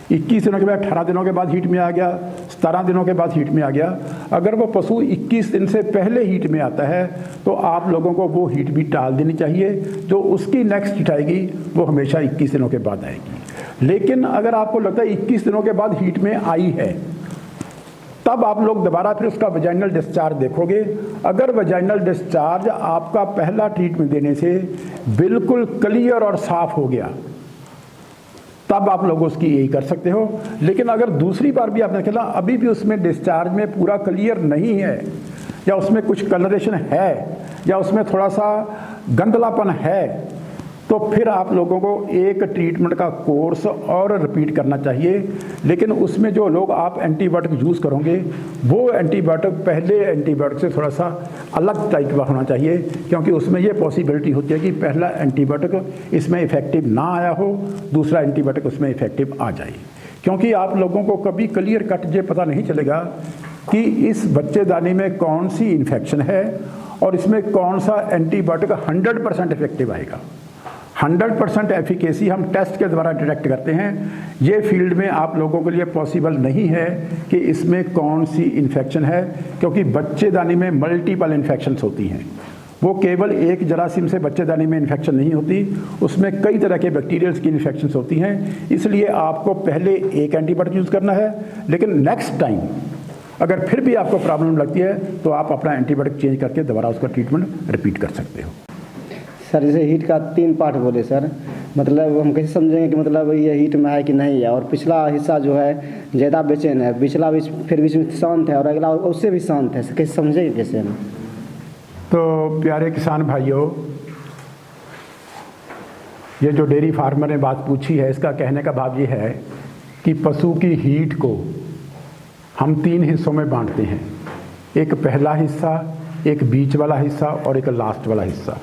S1: 21 दिनों के बाद, 18 दिनों के बाद हीट में आ गया, 17 दिनों के बाद हीट में आ गया। अगर वो पशु 21 दिन से पहले हीट में आता है तो आप लोगों को वो हीट भी टाल देनी चाहिए। जो उसकी नेक्स्ट हीट आएगी वो हमेशा 21 दिनों के बाद आएगी। लेकिन अगर आपको लगता है 21 दिनों के बाद हीट में आई है, तब आप लोग दोबारा फिर उसका वेजाइनल डिस्चार्ज देखोगे। अगर वेजाइनल डिस्चार्ज आपका पहला ट्रीटमेंट देने से बिल्कुल क्लियर और साफ हो गया, तब आप लोग उसकी यही कर सकते हो। लेकिन अगर दूसरी बार भी आपने खेला, अभी भी उसमें डिस्चार्ज में पूरा क्लियर नहीं है, या उसमें कुछ कलरेशन है, या उसमें थोड़ा सा गंदलापन है, तो फिर आप लोगों को एक ट्रीटमेंट का कोर्स और रिपीट करना चाहिए। लेकिन उसमें जो लोग आप एंटीबायोटिक यूज़ करोगे, वो एंटीबायोटिक पहले एंटीबायोटिक से थोड़ा सा अलग टाइप का होना चाहिए, क्योंकि उसमें ये पॉसिबिलिटी होती है कि पहला एंटीबायोटिक इसमें इफेक्टिव ना आया हो, दूसरा एंटीबायोटिक उसमें इफेक्टिव आ जाए। क्योंकि आप लोगों को कभी क्लियर कट ये पता नहीं चलेगा कि इस बच्चेदानी में कौन सी इन्फेक्शन है और इसमें कौन सा एंटीबायोटिक 100% इफेक्टिव आएगा। 100% एफिकेसी हम टेस्ट के द्वारा डिटेक्ट करते हैं। ये फील्ड में आप लोगों के लिए पॉसिबल नहीं है कि इसमें कौन सी इन्फेक्शन है, क्योंकि बच्चेदानी में मल्टीपल इन्फेक्शंस होती हैं। वो केवल एक जरासीम से बच्चेदानी में इन्फेक्शन नहीं होती, उसमें कई तरह के बैक्टीरियल्स की इन्फेक्शंस होती हैं। इसलिए आपको पहले एक एंटीबायोटिक यूज़ करना है, लेकिन नेक्स्ट टाइम अगर फिर भी आपको प्रॉब्लम लगती है तो आप अपना एंटीबायोटिक चेंज करके दोबारा उसका ट्रीटमेंट रिपीट कर सकते हो।
S3: सर जैसे हीट का 3 पार्ट बोले सर, मतलब हम कैसे समझेंगे कि मतलब ये हीट में है कि नहीं है, और पिछला हिस्सा जो है ज़्यादा बेचैन है, पिछला फिर बीच में शांत है, और अगला उससे भी शांत है, कैसे समझेंगे कैसे हम?
S1: तो प्यारे किसान भाइयों, ये जो डेयरी फार्मर ने बात पूछी है, इसका कहने का भाव ये है कि पशु की हीट को हम 3 हिस्सों में बांटते हैं। एक पहला हिस्सा, एक बीच वाला हिस्सा और एक लास्ट वाला हिस्सा।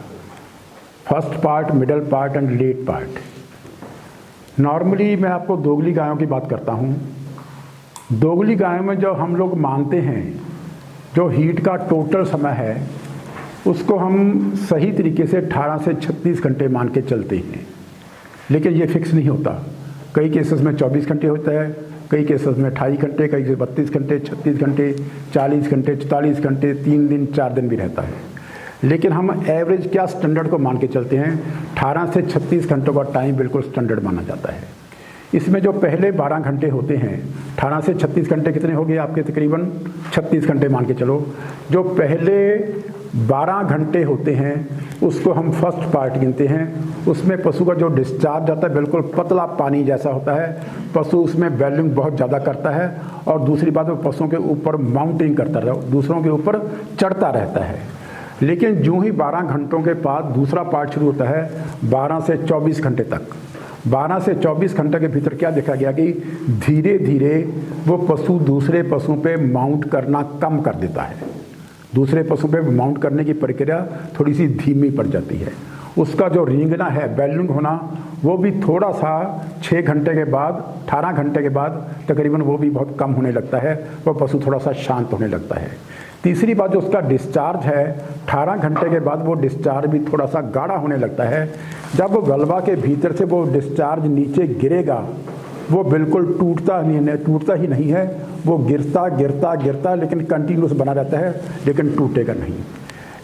S1: First part, middle part and let part. Normally मैं आपको दोगली गायों की बात करता हूँ। दोगली गायों में जो हम लोग मानते हैं, जो हीट का टोटल समय है उसको हम सही तरीके से 18 से 36 घंटे मान के चलते हैं, लेकिन ये फिक्स नहीं होता। कई केसेस में 24 घंटे होता है, कई केसेस में 28 घंटे, कई केसेस 32 घंटे, 36 घंटे, 40 घंटे, 44 घंटे, 3 दिन 4 दिन भी रहता है। लेकिन हम एवरेज क्या स्टैंडर्ड को मान के चलते हैं, 18 से 36 घंटों का टाइम बिल्कुल स्टैंडर्ड माना जाता है। इसमें जो पहले 12 घंटे होते हैं, 18 से 36 घंटे कितने हो गए आपके, तकरीबन 36 घंटे मान के चलो। जो पहले 12 घंटे होते हैं उसको हम फर्स्ट पार्ट गिनते हैं। उसमें पशु का जो डिस्चार्ज आता है बिल्कुल पतला पानी जैसा होता है। पशु उसमें बैलिंग बहुत ज़्यादा करता है और दूसरी बात वो पशुओं के ऊपर माउंटिंग करता रहता है, दूसरों के ऊपर चढ़ता रहता है। लेकिन जो ही 12 घंटों के बाद दूसरा पार्ट शुरू होता है 12 से 24 घंटे तक। 12 से 24 घंटे के भीतर क्या देखा गया कि धीरे धीरे वो पशु दूसरे पशुओं पे माउंट करना कम कर देता है। दूसरे पशु पे माउंट करने की प्रक्रिया थोड़ी सी धीमी पड़ जाती है। उसका जो रेंगना है, बैलिंग होना, वो भी थोड़ा सा 6 घंटे के बाद, 18 घंटे के बाद तकरीबन वो भी बहुत कम होने लगता है। वो पशु थोड़ा सा शांत होने लगता है। तीसरी बात जो उसका डिस्चार्ज है, 18 घंटे के बाद वो डिस्चार्ज भी थोड़ा सा गाढ़ा होने लगता है। जब वो गलवा के भीतर से वो डिस्चार्ज नीचे गिरेगा, वो बिल्कुल टूटता ही नहीं है। वो गिरता लेकिन कंटिन्यूस बना रहता है, लेकिन टूटेगा नहीं।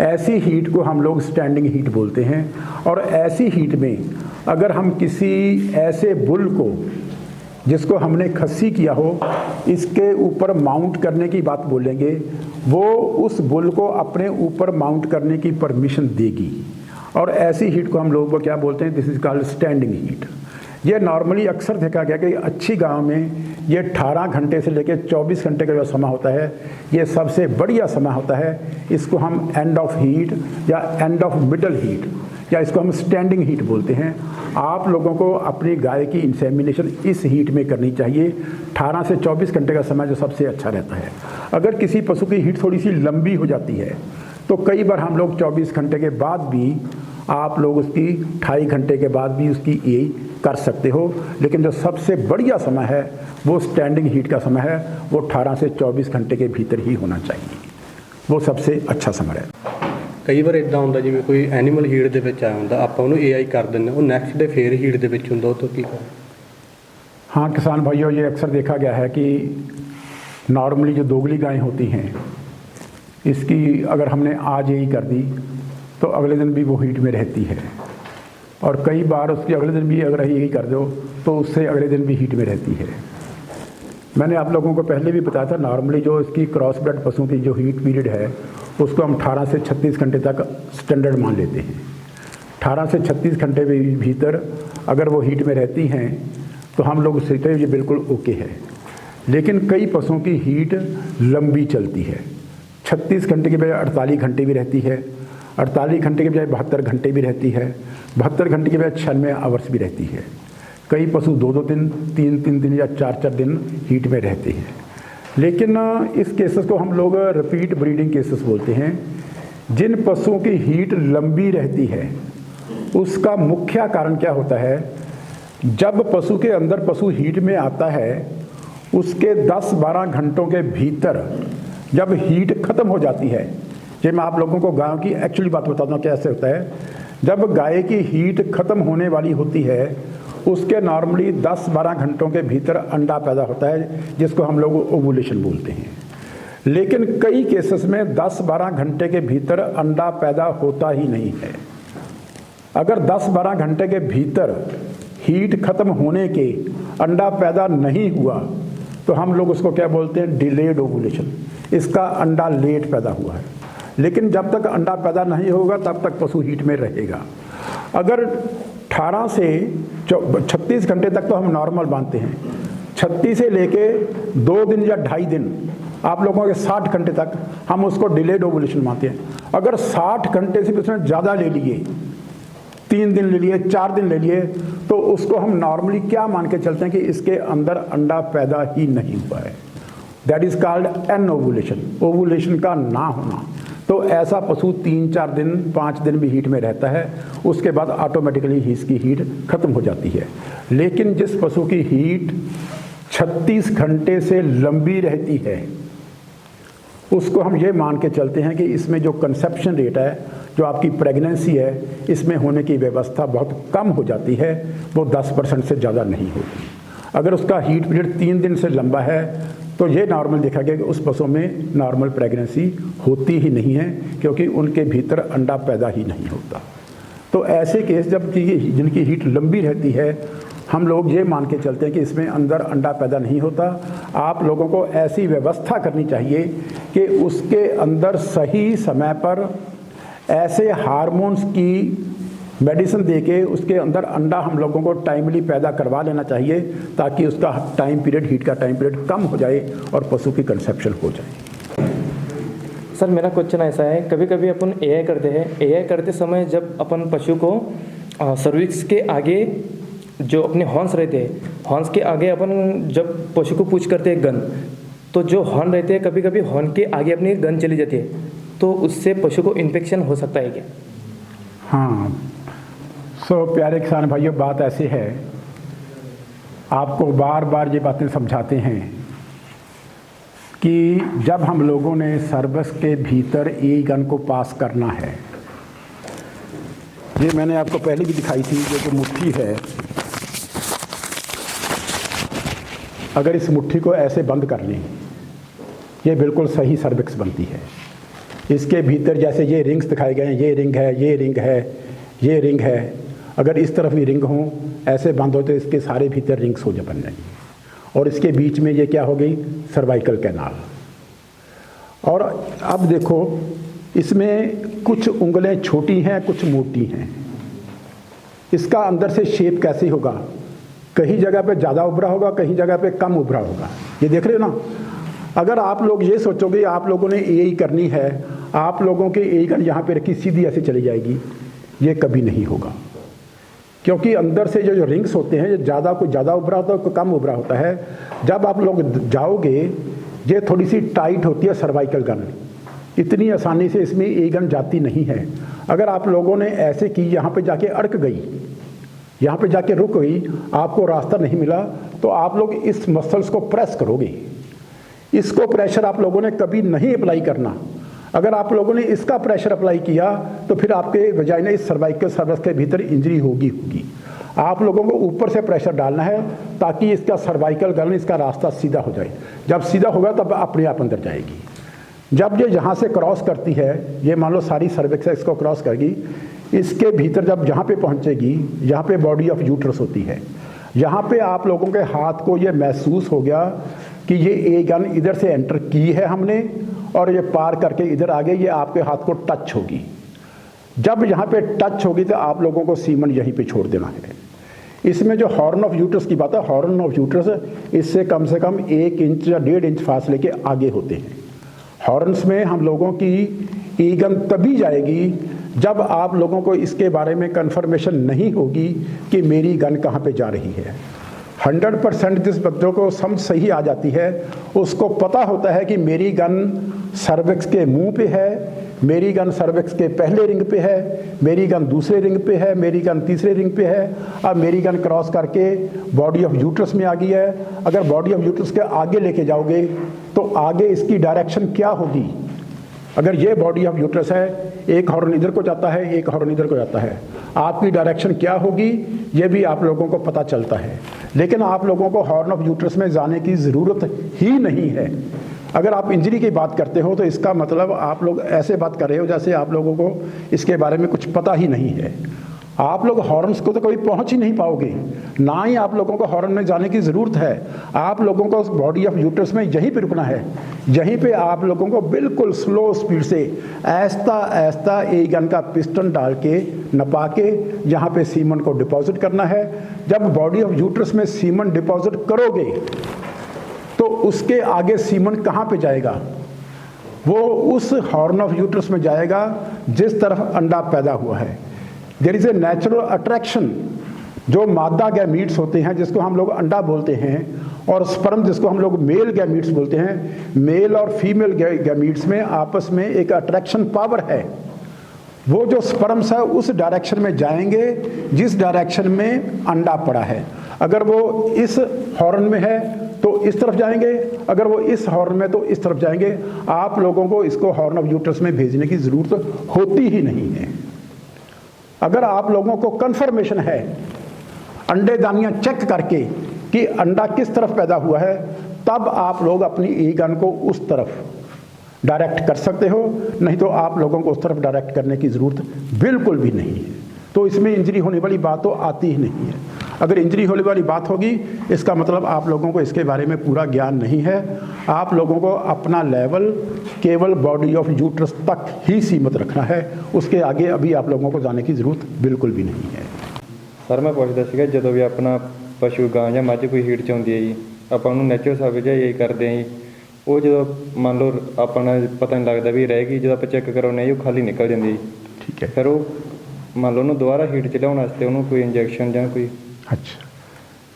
S1: ऐसी हीट को हम लोग स्टैंडिंग हीट बोलते हैं। और ऐसी हीट में अगर हम किसी ऐसे बुल को जिसको हमने खस्सी किया हो, इसके ऊपर माउंट करने की बात बोलेंगे, वो उस बुल को अपने ऊपर माउंट करने की परमिशन देगी। और ऐसी हीट को हम लोग क्या बोलते हैं, this is called standing heat. ये नॉर्मली अक्सर देखा गया कि अच्छी गांव में ये 18 घंटे से लेकर 24 घंटे का जो समय होता है, ये सबसे बढ़िया समय होता है। इसको हम एंड ऑफ हीट या एंड ऑफ मिडल हीट या इसको हम स्टैंडिंग हीट बोलते हैं। आप लोगों को अपनी गाय की इंसेमिनेशन इस हीट में करनी चाहिए। 18 से 24 घंटे का समय जो सबसे अच्छा रहता है। अगर किसी पशु की हीट थोड़ी सी लंबी हो जाती है तो कई बार हम लोग 24 घंटे के बाद भी, आप लोग उसकी 28 घंटे के बाद भी उसकी यही कर सकते हो। लेकिन जो सबसे बढ़िया समय है वो स्टैंडिंग हीट का समय है, वो 18 से 24 घंटे के भीतर ही होना चाहिए। वो सबसे अच्छा समय है।
S4: कई बार इदां ਹੁੰਦਾ ਜਿਵੇਂ ਕੋਈ ਐਨੀਮਲ ਹੀਟ ਦੇ ਵਿੱਚ ਆਇਆ ਹੁੰਦਾ, ਆਪਾਂ ਉਹਨੂੰ AI ਕਰ ਦਿੰਦੇ, ਉਹ ਨੈਕਸਟ ਡੇ ਫੇਰ ਹੀਟ ਦੇ ਵਿੱਚ ਹੁੰਦਾ, ਉਹ ਤੋਂ ਕੀ ਕਰਾਂ?
S1: हाँ किसान भाइयों, ये अक्सर देखा गया है कि नॉर्मली जो दोगली गायें होती हैं, इसकी अगर हमने आज यही कर दी तो अगले दिन भी वो हीट में रहती है। और कई बार उसकी अगले दिन भी अगर यही कर दो तो उससे अगले दिन भी हीट में रहती है। मैंने आप लोगों को पहले भी बताया था, नॉर्मली जो इसकी क्रॉस ब्रेड पशुओं की जो हीट पीरियड है उसको हम 18 से 36 घंटे तक स्टैंडर्ड मान लेते हैं। 18 से 36 घंटे के भीतर अगर वो हीट में रहती हैं तो हम लोग सोचते हैं ये बिल्कुल ओके है। लेकिन कई पशुओं की हीट लंबी चलती है। 36 घंटे के बजाय 48 घंटे भी रहती है, 48 घंटे के बजाय 72 घंटे भी रहती है, 72 घंटे के बजाय 96 आवर्स भी रहती है। कई पशु 2-2 दिन, 3-3 दिन या 4-4 दिन हीट में रहते हैं। लेकिन इस केसेस को हम लोग रिपीट ब्रीडिंग केसेस बोलते हैं। जिन पशुओं की हीट लंबी रहती है उसका मुख्य कारण क्या होता है, जब पशु के अंदर पशु हीट में आता है उसके 10-12 घंटों के भीतर जब हीट खत्म हो जाती है, ये मैं आप लोगों को गायों की एक्चुअली बात बताता हूँ कैसे होता है। जब गाय की हीट खत्म होने वाली होती है उसके नॉर्मली 10-12 घंटों के भीतर अंडा पैदा होता है, जिसको हम लोग ओवुलेशन बोलते हैं। लेकिन कई केसेस में 10-12 घंटे के भीतर अंडा पैदा होता ही नहीं है। अगर 10-12 घंटे के भीतर हीट खत्म होने के अंडा पैदा नहीं हुआ तो हम लोग उसको क्या बोलते हैं, डिलेड ओवुलेशन। इसका अंडा लेट पैदा हुआ है। लेकिन जब तक अंडा पैदा नहीं होगा तब तक पशु हीट में रहेगा। अगर 18 से 36 घंटे तक तो हम नॉर्मल मानते हैं, 36 से लेके 2 दिन या 2.5 दिन, आप लोगों के 60 घंटे तक हम उसको डिलेड ओवुलेशन मानते हैं। अगर 60 घंटे से उसने ज़्यादा ले लिए, 3 दिन ले लिए, 4 दिन ले लिए, तो उसको हम नॉर्मली क्या मान के चलते हैं कि इसके अंदर अंडा पैदा ही नहीं हुआ है। दैट इज़ कॉल्ड एनओवुलेशन, ओवुलेशन का ना होना। तो ऐसा पशु 3-4 दिन 5 दिन भी हीट में रहता है, उसके बाद ऑटोमेटिकली इसकी हीट खत्म हो जाती है। लेकिन जिस पशु की हीट 36 घंटे से लंबी रहती है, उसको हम ये मान के चलते हैं कि इसमें जो कंसेप्शन रेट है, जो आपकी प्रेगनेंसी है, इसमें होने की व्यवस्था बहुत कम हो जाती है, वो 10% से ज़्यादा नहीं होती। अगर उसका हीट पीरियड 3 दिन से लंबा है तो ये नॉर्मल देखा गया कि उस पशु में नॉर्मल प्रेगनेंसी होती ही नहीं है, क्योंकि उनके भीतर अंडा पैदा ही नहीं होता। तो ऐसे केस जब कि जिनकी हीट लंबी रहती है, हम लोग ये मान के चलते हैं कि इसमें अंदर अंडा पैदा नहीं होता। आप लोगों को ऐसी व्यवस्था करनी चाहिए कि उसके अंदर सही समय पर ऐसे हार्मोन्स की मेडिसिन देके उसके अंदर अंडा हम लोगों को टाइमली पैदा करवा लेना चाहिए, ताकि उसका टाइम पीरियड, हीट का टाइम पीरियड कम हो जाए और पशु की कंसेप्शन हो जाए।
S5: सर मेरा क्वेश्चन ऐसा है, कभी कभी अपन एआई करते हैं, एआई करते समय जब अपन पशु को सर्विक्स के आगे जो अपने हॉर्न्स रहते हैं, हॉर्न्स के आगे अपन जब पशु को पुश करते हैं गन, तो जो हॉर्न रहते हैं कभी कभी हॉर्न के आगे अपनी गन चली जाती है, तो उससे पशु को इन्फेक्शन हो सकता है क्या?
S1: हाँ, सो प्यारे किसान भाइयों, बात ऐसी है, आपको बार बार ये बातें समझाते हैं कि जब हम लोगों ने सर्वस के भीतर ई गन को पास करना है, ये मैंने आपको पहले भी दिखाई थी, ये जो मुट्ठी है, अगर इस मुट्ठी को ऐसे बंद कर लें, ये बिल्कुल सही सर्विक्स बनती है। इसके भीतर जैसे ये रिंग्स दिखाए गए हैं, ये रिंग है, ये रिंग है, ये रिंग है, अगर इस तरफ भी रिंग हों, ऐसे बंद हो तो इसके सारे भीतर रिंग्स हो बन जाएंगी, और इसके बीच में ये क्या हो गई, सर्वाइकल कैनाल। और अब देखो, इसमें कुछ उंगलें छोटी हैं, कुछ मोटी हैं। इसका अंदर से शेप कैसे होगा, कहीं जगह पे ज़्यादा उभरा होगा, कहीं जगह पे कम उभरा होगा, ये देख रहे हो ना। अगर आप लोग ये सोचोगे आप लोगों ने यही करनी है, आप लोगों के यही गन यहाँ पे रखी सीधी ऐसे चली जाएगी, ये कभी नहीं होगा। क्योंकि अंदर से जो रिंग्स होते हैं, ये ज़्यादा कोई ज़्यादा उभरा होता है, कोई कम उभरा होता है। जब आप लोग जाओगे, ये थोड़ी सी टाइट होती है सर्वाइकल गन, इतनी आसानी से इसमें ये गन जाती नहीं है। अगर आप लोगों ने ऐसे की, यहाँ पे जाके अड़क गई, यहाँ पे जाके रुक गई, आपको रास्ता नहीं मिला, तो आप लोग इस मसल्स को प्रेस करोगे। इसको प्रेशर आप लोगों ने कभी नहीं अप्लाई करना। अगर आप लोगों ने इसका प्रेशर अप्लाई किया तो फिर आपके वजाइना, इस सर्वाइकल सर्वस के भीतर इंजरी होगी। आप लोगों को ऊपर से प्रेशर डालना है ताकि इसका सर्वाइकल गन, इसका रास्ता सीधा हो जाए। जब सीधा होगा तब अपने आप अंदर जाएगी। जब ये यहाँ से क्रॉस करती है, ये मान लो सारी सर्विक्स है, इसको क्रॉस करेगी, इसके भीतर जब जहाँ पे पहुँचेगी, यहाँ पे बॉडी ऑफ यूट्रस होती है, यहाँ पे आप लोगों के हाथ को ये महसूस हो गया कि ये ए गन इधर से एंटर की है हमने, और ये पार करके इधर आ गई, ये आपके हाथ को टच होगी। जब यहाँ पे टच होगी तो आप लोगों को सीमन यहीं पे छोड़ देना है। इसमें जो हॉर्न ऑफ यूट्रस की बात है, हॉर्न ऑफ यूट्रस इससे कम से कम 1 इंच या 1.5 इंच फासले के आगे होते हैं। हॉर्न्स में हम लोगों की ई गन तभी जाएगी जब आप लोगों को इसके बारे में कन्फर्मेशन नहीं होगी कि मेरी गन कहाँ पे जा रही है। 100% जिस बच्चों को समझ सही आ जाती है, उसको पता होता है कि मेरी गन सर्विक्स के मुंह पे है, मेरी गन सर्विक्स के पहले रिंग पे है, मेरी गन दूसरे रिंग पे है, मेरी गन तीसरे रिंग पे है। अब मेरी गन क्रॉस करके बॉडी ऑफ यूट्रस में आ गई है। अगर बॉडी ऑफ यूट्रस के आगे लेके जाओगे तो आगे इसकी डायरेक्शन क्या होगी। अगर ये बॉडी ऑफ यूट्रस है, एक हॉर्न इधर को जाता है, एक हॉर्न इधर को जाता है, आपकी डायरेक्शन क्या होगी ये भी आप लोगों को पता चलता है। लेकिन आप लोगों को हॉर्न ऑफ यूट्रस में जाने की ज़रूरत ही नहीं है। अगर आप इंजरी की बात करते हो तो इसका मतलब आप लोग ऐसे बात कर रहे हो जैसे आप लोगों को इसके बारे में कुछ पता ही नहीं है। आप लोग हॉर्न्स को तो कभी पहुंच ही नहीं पाओगे, ना ही आप लोगों को हॉर्न में जाने की ज़रूरत है। आप लोगों को बॉडी ऑफ यूट्रस में यहीं पे रुकना है। यहीं पे आप लोगों को बिल्कुल स्लो स्पीड से ऐसा ऐसा ए गन का पिस्टन डाल के नपा के यहाँ पे सीमन को डिपॉजिट करना है। जब बॉडी ऑफ यूट्रस में सीमन डिपॉजिट करोगे तो उसके आगे सीमन कहाँ पे जाएगा, वो उस हॉर्न ऑफ यूट्रस में जाएगा जिस तरफ अंडा पैदा हुआ है। There is a natural attraction. जो मादा गैमीट्स होते हैं जिसको हम लोग अंडा बोलते हैं, और स्पर्म जिसको हम लोग मेल गैमीट्स बोलते हैं, मेल और फीमेल गैमीट्स में आपस में एक अट्रैक्शन पावर है। वो जो स्पर्म्स है उस डायरेक्शन में जाएंगे जिस डायरेक्शन में अंडा पड़ा है। अगर वो इस हॉर्न में है तो इस तरफ जाएंगे, अगर वो इस हॉर्न में तो इस तरफ जाएंगे। आप लोगों को इसको हॉर्न ऑफ यूट्रस में भेजने की ज़रूरत होती ही नहीं है। अगर आप लोगों को कन्फर्मेशन है अंडे दानियाँ चेक करके कि अंडा किस तरफ पैदा हुआ है, तब आप लोग अपनी ई गन को उस तरफ डायरेक्ट कर सकते हो, नहीं तो आप लोगों को उस तरफ डायरेक्ट करने की ज़रूरत बिल्कुल भी नहीं है। तो इसमें इंजरी होने वाली बात तो आती ही नहीं है। अगर इंजरी होने वाली बात होगी इसका मतलब आप लोगों को इसके बारे में पूरा ज्ञान नहीं है। आप लोगों को अपना लेवल केवल बॉडी ऑफ यूट्रस तक ही सीमित रखना है, उसके आगे अभी आप लोगों को जाने की ज़रूरत बिल्कुल भी नहीं है।
S5: ਸਰ ਮੈਂ ਪੁੱਛਦਾ ਸੀਗਾ ਜਦੋਂ ਵੀ ਆਪਣਾ ਪਸ਼ੂ ਗਾਂ ਜਾਂ ਮੱਝ ਕੋਈ ਹੀਟ 'ਚ ਆਉਂਦੀ ਹੈ ਜੀ, ਆਪਾਂ ਉਹਨੂੰ ਨੈਚੁਰਲ ਹਿਸਾਬ ਵਿੱਚ ਇਹ ਕਰਦੇ ਹਾਂ ਜੀ, ਉਹ ਜਦੋਂ ਮੰਨ ਲਓ ਆਪਾਂ ਨੂੰ ਪਤਾ ਨਹੀਂ ਲੱਗਦਾ ਵੀ ਰਹਿ ਗਈ, ਜਦੋਂ ਆਪਾਂ ਚੈੱਕ ਕਰਾਉਂਦੇ ਹਾਂ ਜੀ ਉਹ ਖਾਲੀ ਨਿਕਲ ਜਾਂਦੀ ਜੀ।
S1: ठीक है।
S5: ਫਿਰ ਉਹ ਮੰਨ ਲਓ ਉਹਨੂੰ ਦੁਬਾਰਾ ਹੀਟ 'ਚ ਲਿਆਉਣ ਵਾਸਤੇ ਉਹਨੂੰ ਕੋਈ ਇੰਜੈਕਸ਼ਨ ਜਾਂ ਕੋਈ।
S1: अच्छा,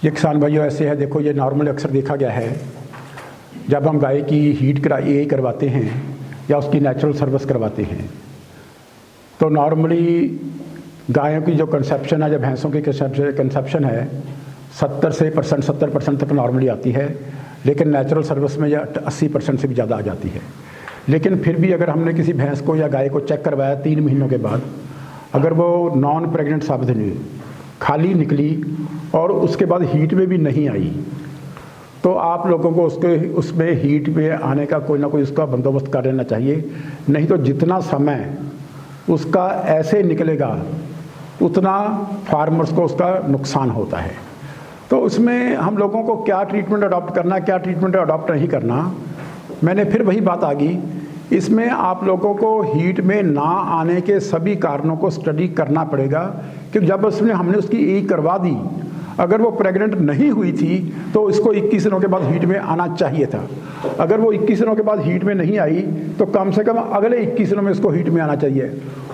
S1: ये किसान भाइयों ऐसे है, देखो ये नॉर्मल अक्सर देखा गया है जब हम गाय की हीट करवाते हैं या उसकी नेचुरल सर्विस करवाते हैं तो नॉर्मली गायों की जो कंसेप्शन है, जब भैंसों की कंसेप्शन है 70% तक नॉर्मली आती है, लेकिन नेचुरल सर्विस में यह 80% से भी ज़्यादा आ जाती है। लेकिन फिर भी अगर हमने किसी भैंस को या गाय को चेक करवाया 3 महीनों के बाद, अगर वो नॉन प्रेग्नेंट साबित हुई, खाली निकली और उसके बाद हीट में भी नहीं आई, तो आप लोगों को उसमें हीट में आने का कोई ना कोई उसका बंदोबस्त कर लेना चाहिए। नहीं तो जितना समय उसका ऐसे निकलेगा उतना फार्मर्स को उसका नुकसान होता है। तो उसमें हम लोगों को क्या ट्रीटमेंट अडॉप्ट करना, क्या ट्रीटमेंट अडॉप्ट नहीं करना, मैंने फिर वही बात आ गई, इसमें आप लोगों को हीट में ना आने के सभी कारणों को स्टडी करना पड़ेगा कि जब हमने उसकी ई करवा दी, अगर वो प्रेग्नेंट नहीं हुई थी तो इसको 21 दिनों के बाद हीट में आना चाहिए था। अगर वो 21 दिनों के बाद हीट में नहीं आई तो कम से कम अगले 21 दिनों में इसको हीट में आना चाहिए।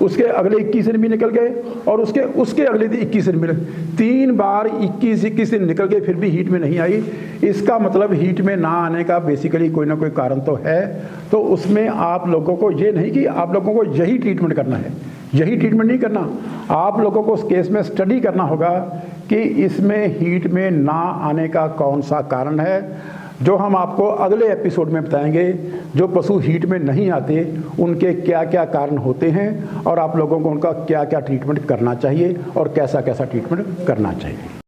S1: उसके अगले 21 दिन भी निकल गए और उसके अगले 21 दिन मिले, 3 बार 21 दिन निकल गए फिर भी हीट में नहीं आई। इसका मतलब हीट में ना आने का बेसिकली कोई ना कोई कारण तो है। तो उसमें आप लोगों को ये नहीं कि आप लोगों को यही ट्रीटमेंट करना है, यही ट्रीटमेंट नहीं करना। आप लोगों को उस केस में स्टडी करना होगा कि इसमें हीट में ना आने का कौन सा कारण है, जो हम आपको अगले एपिसोड में बताएंगे। जो पशु हीट में नहीं आते उनके क्या क्या कारण होते हैं और आप लोगों को उनका क्या क्या ट्रीटमेंट करना चाहिए और कैसा कैसा ट्रीटमेंट करना चाहिए।